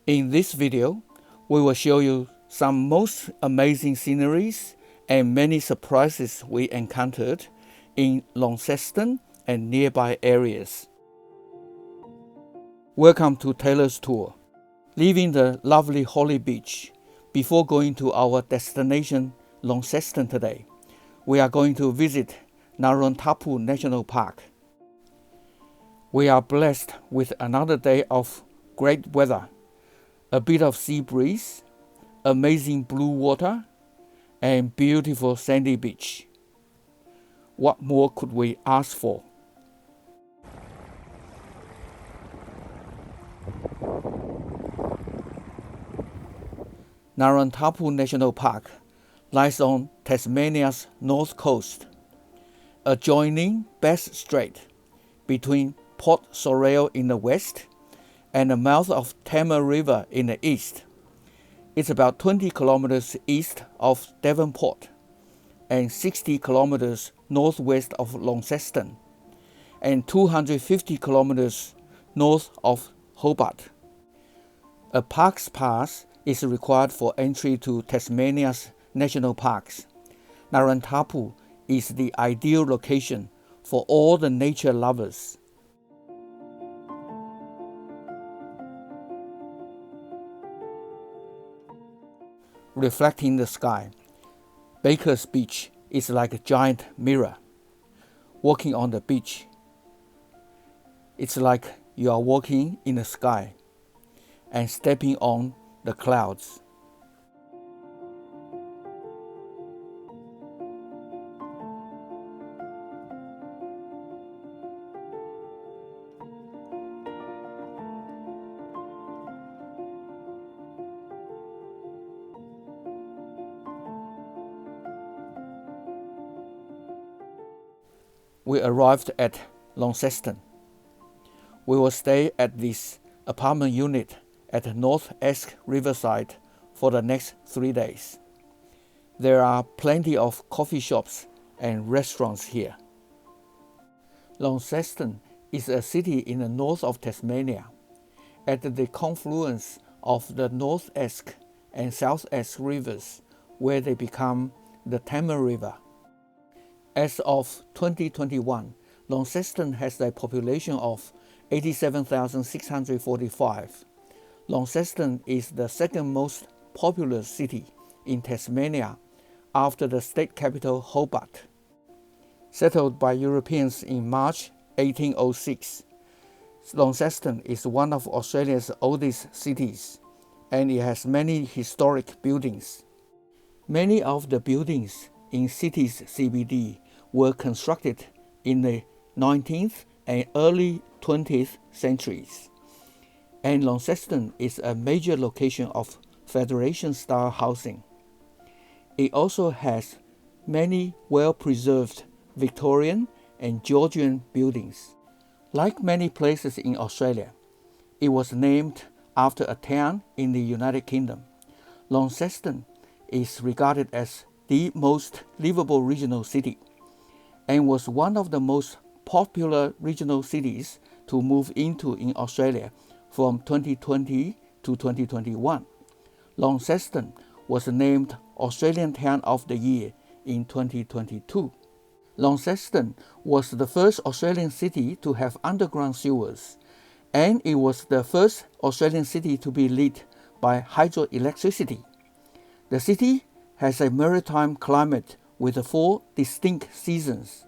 In this video, we will show you some most amazing sceneries and many surprises we encountered in Launceston and nearby areas. Welcome to Taylor's Tour. Leaving the lovely Holly Beach, before going to our destination Launceston today, we are going to visit Narromtapu National Park. We are blessed with another day of great weather, a bit of sea breeze, amazing blue water, and beautiful sandy beach. What more could we ask for? Narromtapu National Park lies on Tasmania's north coast, adjoining Bass Strait between Port Sorell in the west and the mouth of Tamar River in the east. It's about 20 kilometers east of Devonport and 60 kilometers northwest of Launceston and 250 kilometers north of Hobart. A parks pass is required for entry to Tasmania's national parks. Narromtapu is the ideal location for all the nature lovers. Reflecting the sky, Baker's Beach is like a giant mirror. Walking on the beach, it's like you are walking in the sky and stepping on the clouds. We arrived at Launceston. We will stay at this apartment unit at North Esk Riverside for the next 3 days. There are plenty of coffee shops and restaurants here. Launceston is a city in the north of Tasmania, at the confluence of the North Esk and South Esk rivers, where they become the Tamar River. As of 2021, Launceston has a population of 87,645. Launceston is the second most populous city in Tasmania after the state capital Hobart. Settled by Europeans in March 1806, Launceston is one of Australia's oldest cities, and it has many historic buildings. Many of the buildings in city's CBD were constructed in the 19th and early 20th centuries, and Launceston is a major location of Federation-style housing. It also has many well-preserved Victorian and Georgian buildings. Like many places in Australia, it was named after a town in the United Kingdom. Launceston is regarded as the most livable regional city and was one of the most popular regional cities to move into in Australia from 2020 to 2021. Launceston was named Australian Town of the Year in 2022. Launceston was the first Australian city to have underground sewers, and it was the first Australian city to be lit by hydroelectricity. The city has a maritime climate with 4 distinct seasons,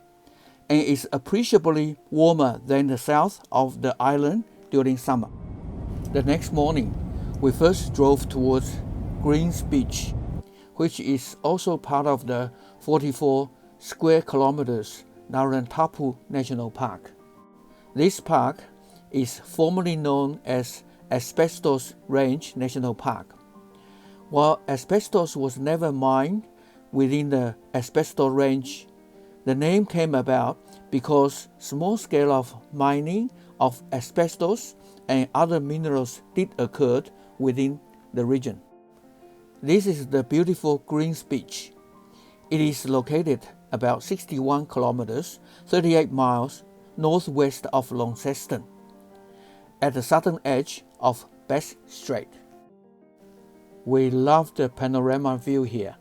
and is appreciably warmer than the south of the island during summer. The next morning, we first drove towards Greens Beach, which is also part of the 44 square kilometers Narromtapu National Park. This park is formerly known as Asbestos Range National Park. While asbestos was never mined within the Asbestos Range, the name came about because small scale of mining of asbestos and other minerals did occur within the region. This is the beautiful Greens Beach. It is located about 61 kilometers, 38 miles northwest of Launceston, at the southern edge of Bass Strait. We love the panorama view here.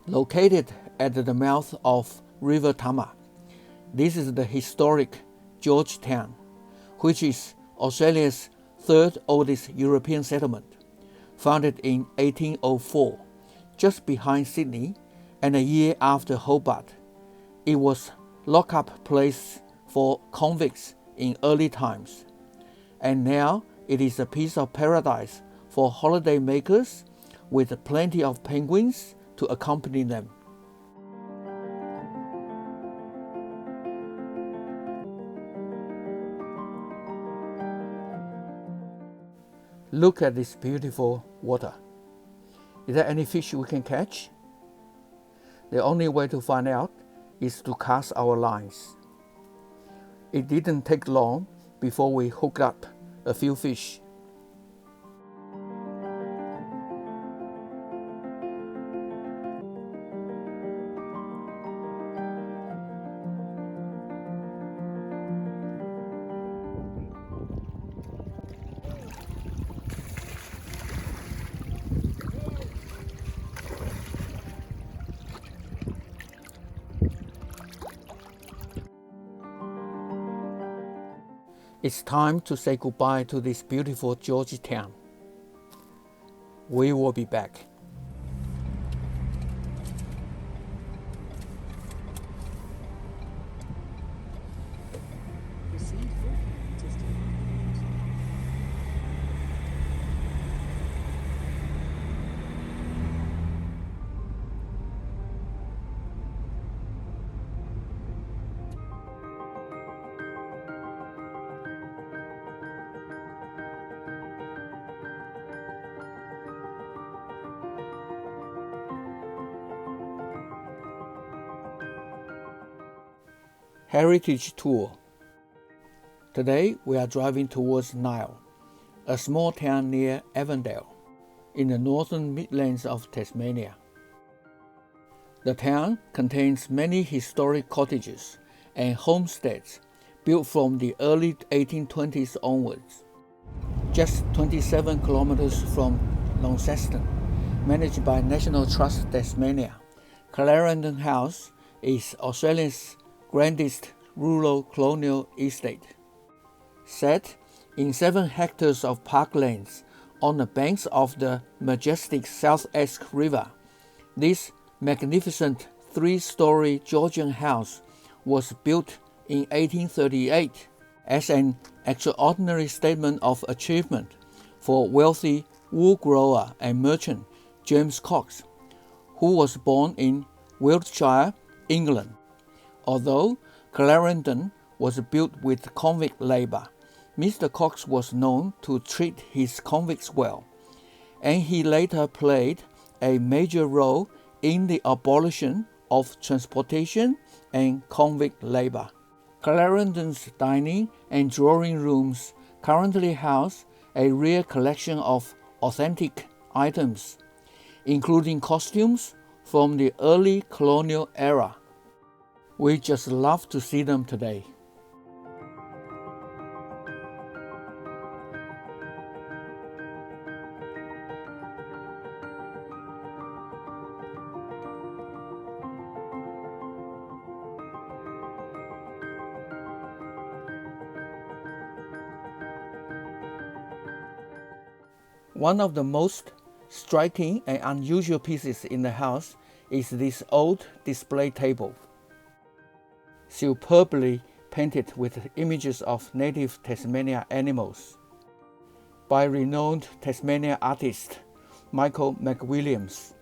Located at the mouth of River Tama, this is the historic Gorge town, which is Australia's third oldest European settlement, founded in 1804, just behind Sydney, and a year after Hobart. It was lock-up place for convicts in early times, and now it is a piece of paradise for holiday makers with plenty of penguins to accompany them. Look at this beautiful water. Is there any fish we can catch? The only way to find out is to cast our lines. It didn't take long before we hooked up a few fish. It's time to say goodbye to this beautiful Gorge town. We will be back. Heritage Tour. Today we are driving towards Nile, a small town near Avondale, in the northern Midlands of Tasmania. The town contains many historic cottages and homesteads built from the early 1820s onwards. Just 27 kilometers from Launceston, managed by National Trust Tasmania, Clarendon House is Australia's grandest rural colonial estate. Set in 7 hectares of parklands on the banks of the majestic South Esk River, this magnificent 3-story Georgian house was built in 1838 as an extraordinary statement of achievement for wealthy wool grower and merchant James Cox, who was born in Wiltshire, England. Although Clarendon was built with convict labor, Mr. Cox was known to treat his convicts well, and he later played a major role in the abolition of transportation and convict labor. Clarendon's dining and drawing rooms currently house a rare collection of authentic items, including costumes from the early colonial era. We just love to see them today. One of the most striking and unusual pieces in the house is this old display table, superbly painted with images of native Tasmania animals, by renowned Tasmania artist Michael McWilliams,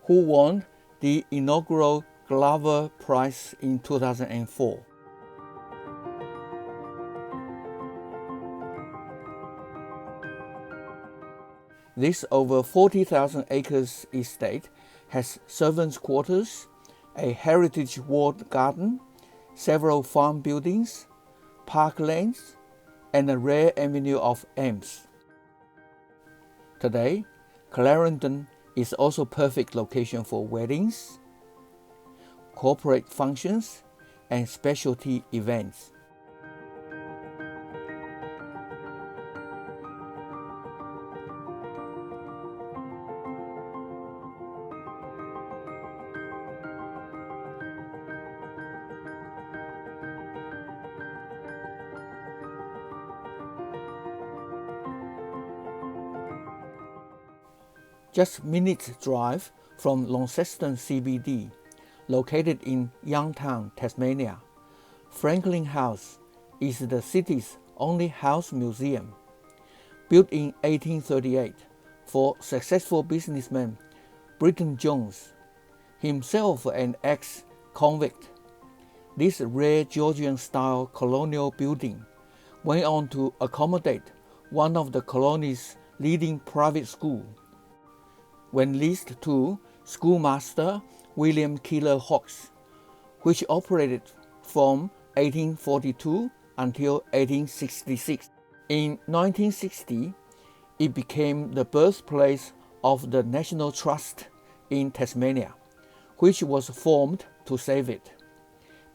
who won the inaugural Glover Prize in 2004. This over 40,000 acres estate has servants' quarters, a heritage walled garden, several farm buildings, parklands, and a rare avenue of elms. Today, Clarendon is also a perfect location for weddings, corporate functions, and specialty events. Just minutes drive from Launceston CBD, located in Youngtown, Tasmania, Franklin House is the city's only house museum. Built in 1838 for successful businessman Britton Jones, himself an ex-convict, this rare Georgian-style colonial building went on to accommodate one of the colony's leading private schools. When leased to schoolmaster William Keeler Hawkes, which operated from 1842 until 1866. In 1960, it became the birthplace of the National Trust in Tasmania, which was formed to save it.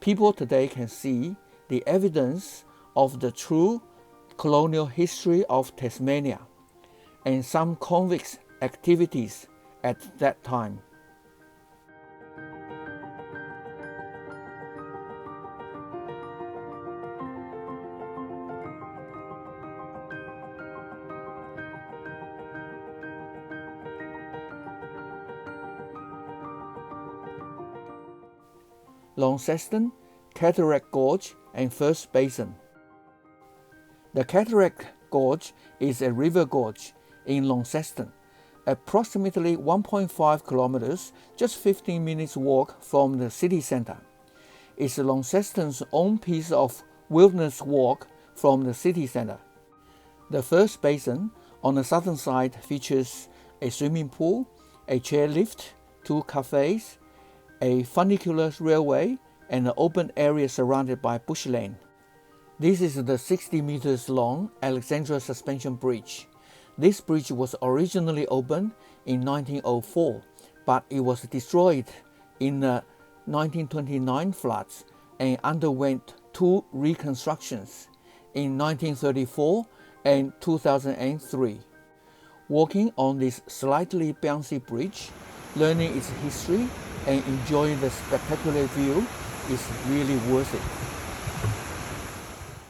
People today can see the evidence of the true colonial history of Tasmania and some convicts' activities at that time. Launceston, Cataract Gorge, and First Basin. The Cataract Gorge is a river gorge in Launceston, approximately 1.5 kilometers, just 15 minutes walk from the city center. It's Launceston's own piece of wilderness walk from the city center. The First Basin on the southern side features a swimming pool, a chairlift, 2 cafes, a funicular railway, and an open area surrounded by bushland. This is the 60 meters long Alexandra Suspension Bridge. This bridge was originally opened in 1904, but it was destroyed in the 1929 floods and underwent 2 reconstructions in 1934 and 2003. Walking on this slightly bouncy bridge, learning its history, and enjoying the spectacular view is really worth it.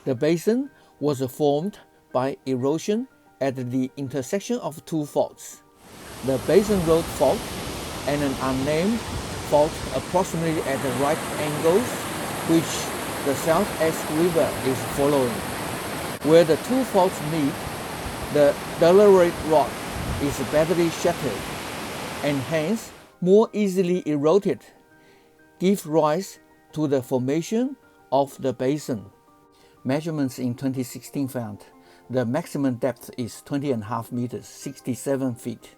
The basin was formed by erosion at the intersection of 2 faults, the Basin Road Fault and an unnamed fault approximately at the right angles, which the South Esk River is following. Where the 2 faults meet, the Delaware rock is badly shattered and hence more easily eroded, give rise to the formation of the basin. Measurements in 2016 found the maximum depth is 20.5 meters, 67 feet.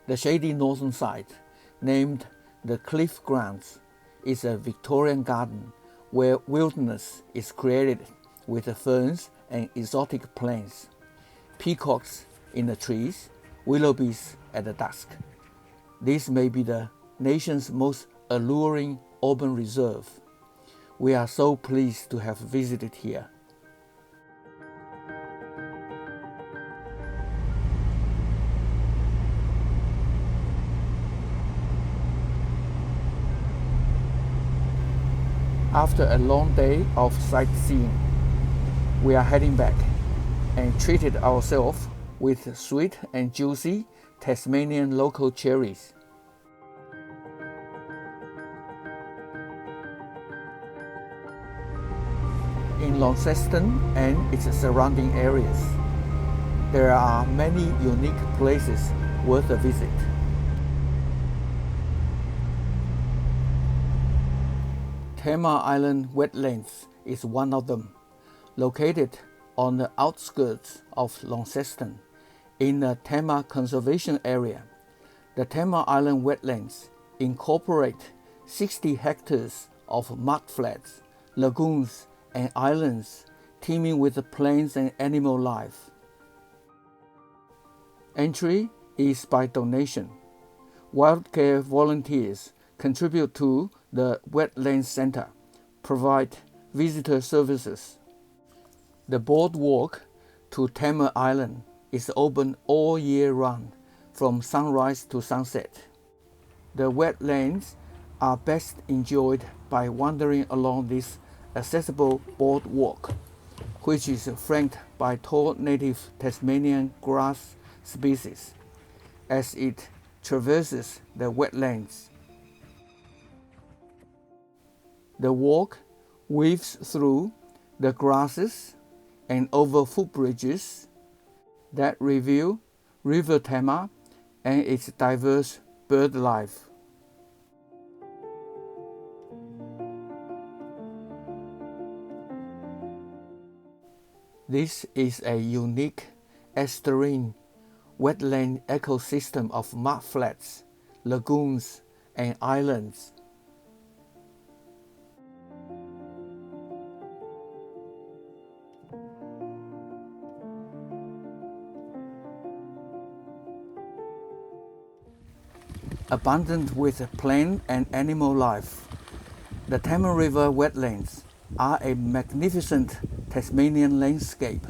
The shady northern side, named the Cliff Grounds, is a Victorian garden where wilderness is created with ferns and exotic plants, peacocks in the trees, willows at the dusk. This may be the nation's most alluring urban reserve. We are so pleased to have visited here. After a long day of sightseeing, we are heading back and treated ourselves with sweet and juicy Tasmanian local cherries. In Launceston and its surrounding areas, there are many unique places worth a visit. Tamar Island Wetlands is one of them, located on the outskirts of Launceston in the Tamar Conservation Area. The Tamar Island Wetlands incorporate 60 hectares of mudflats, lagoons, and islands teeming with plants and animal life. Entry is by donation. Wildcare volunteers contribute to the Wetlands Center, provide visitor services. The boardwalk to Tamar Island is open all year round, from sunrise to sunset. The wetlands are best enjoyed by wandering along this accessible boardwalk, which is flanked by tall native Tasmanian grass species as it traverses the wetlands. The walk weaves through the grasses and over footbridges that reveal River Tamar and its diverse bird life. This is a unique estuarine wetland ecosystem of mudflats, lagoons, and islands. Abundant with plant and animal life, the Tamar River wetlands are a magnificent Tasmanian landscape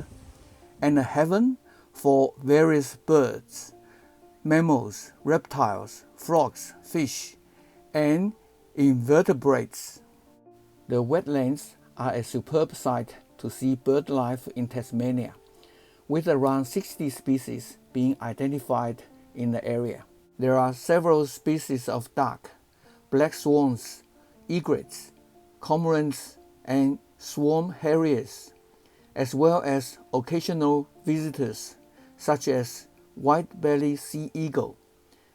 and a heaven for various birds, mammals, reptiles, frogs, fish, and invertebrates. The wetlands are a superb sight to see bird life in Tasmania, with around 60 species being identified in the area. There are several species of duck, black swans, egrets, cormorants, and swarm harriers, as well as occasional visitors such as white-bellied sea eagle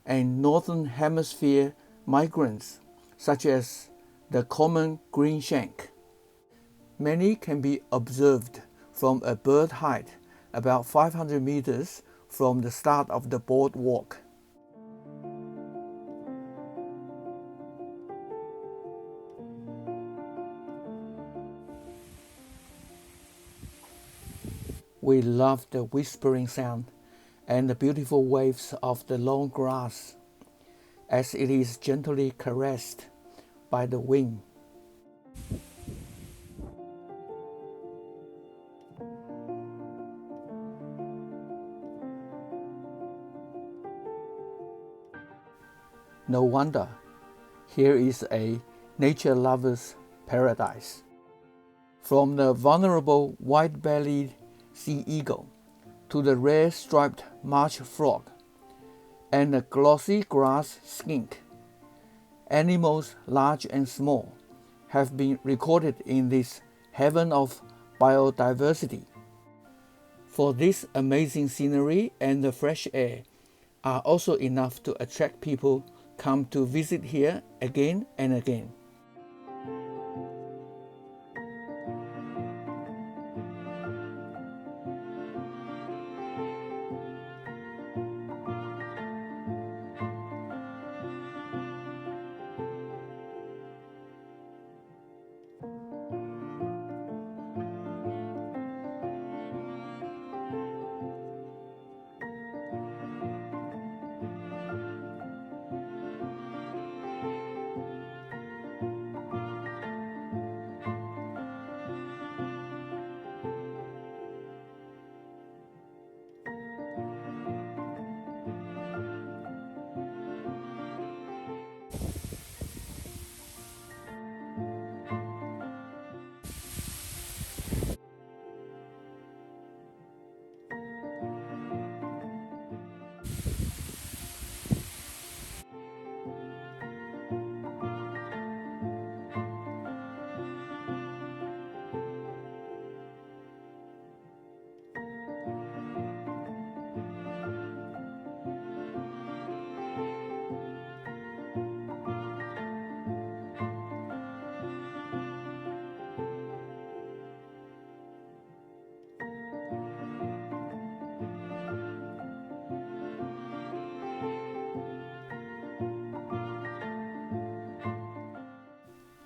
and northern hemisphere migrants such as the common greenshank. Many can be observed from a bird height about 500 meters from the start of the boardwalk. We love the whispering sound and the beautiful waves of the long grass as it is gently caressed by the wind. No wonder, here is a nature lover's paradise. From the vulnerable white-bellied sea eagle to the rare striped marsh frog and the glossy grass skink, animals large and small have been recorded in this heaven of biodiversity. For this amazing scenery and the fresh air are also enough to attract people come to visit here again and again.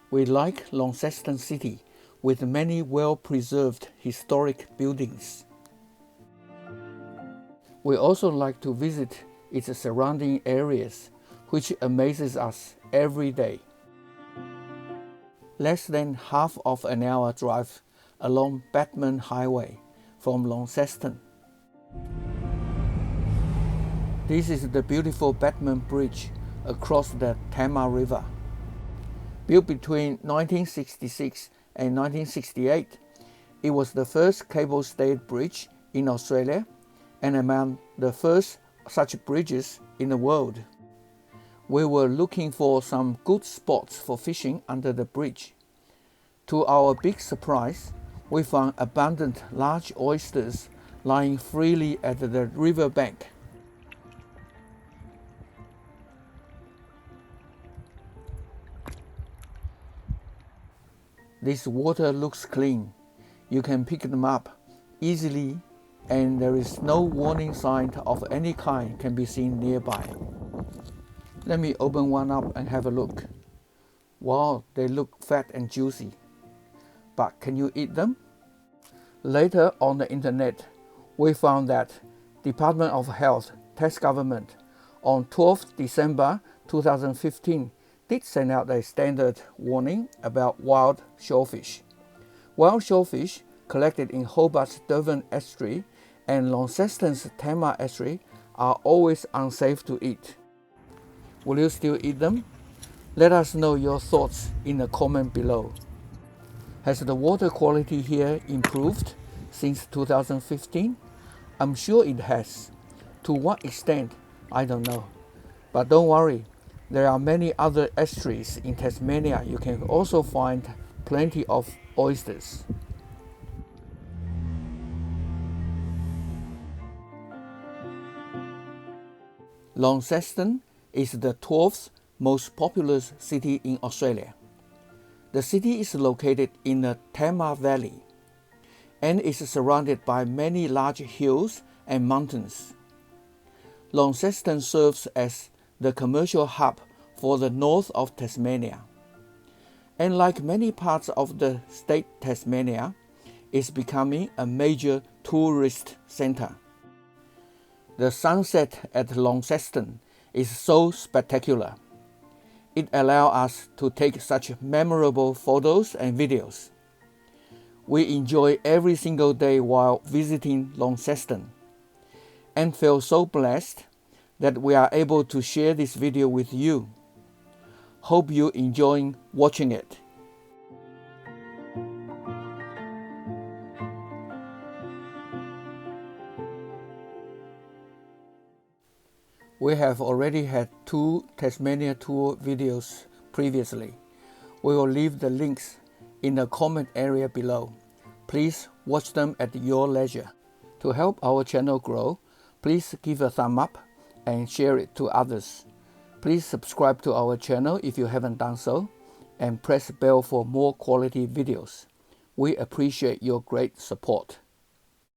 We like Launceston City with many well-preserved historic buildings. We also like to visit its surrounding areas, which amazes us every day. Less than half of an hour drive along Basin Highway from Launceston. This is the beautiful Basin Bridge across the Tama River. Built between 1966 and 1968, it was the first cable-stayed bridge in Australia and among the first such bridges in the world. We were looking for some good spots for fishing under the bridge. To our big surprise, we found abundant large oysters lying freely at the riverbank. This water looks clean. You can pick them up easily, and there is no warning sign of any kind can be seen nearby. Let me open one up and have a look. Wow, they look fat and juicy. But can you eat them? Later on the internet, we found that Department of Health test government on 12th December 2015 did send out a standard warning about wild shellfish. Wild shellfish collected in Hobart's Devon estuary and Launceston's Tama estuary are always unsafe to eat. Will you still eat them? Let us know your thoughts in the comment below. Has the water quality here improved since 2015? I'm sure it has. To what extent, I don't know. But don't worry, there are many other estuaries in Tasmania. You can also find plenty of oysters. Launceston is the 12th most populous city in Australia. The city is located in the Tama Valley and is surrounded by many large hills and mountains. Launceston serves as the commercial hub for the north of Tasmania, and like many parts of the state Tasmania, is becoming a major tourist center. The sunset at Launceston is so spectacular. It allows us to take such memorable photos and videos. We enjoy every single day while visiting Launceston and feel so blessed that we are able to share this video with you. Hope you enjoy watching it. We have already had 2 Tasmania tour videos previously. We will leave the links in the comment area below. Please watch them at your leisure. To help our channel grow, please give a thumb up and share it to others. Please subscribe to our channel if you haven't done so, and press the bell for more quality videos. We appreciate your great support.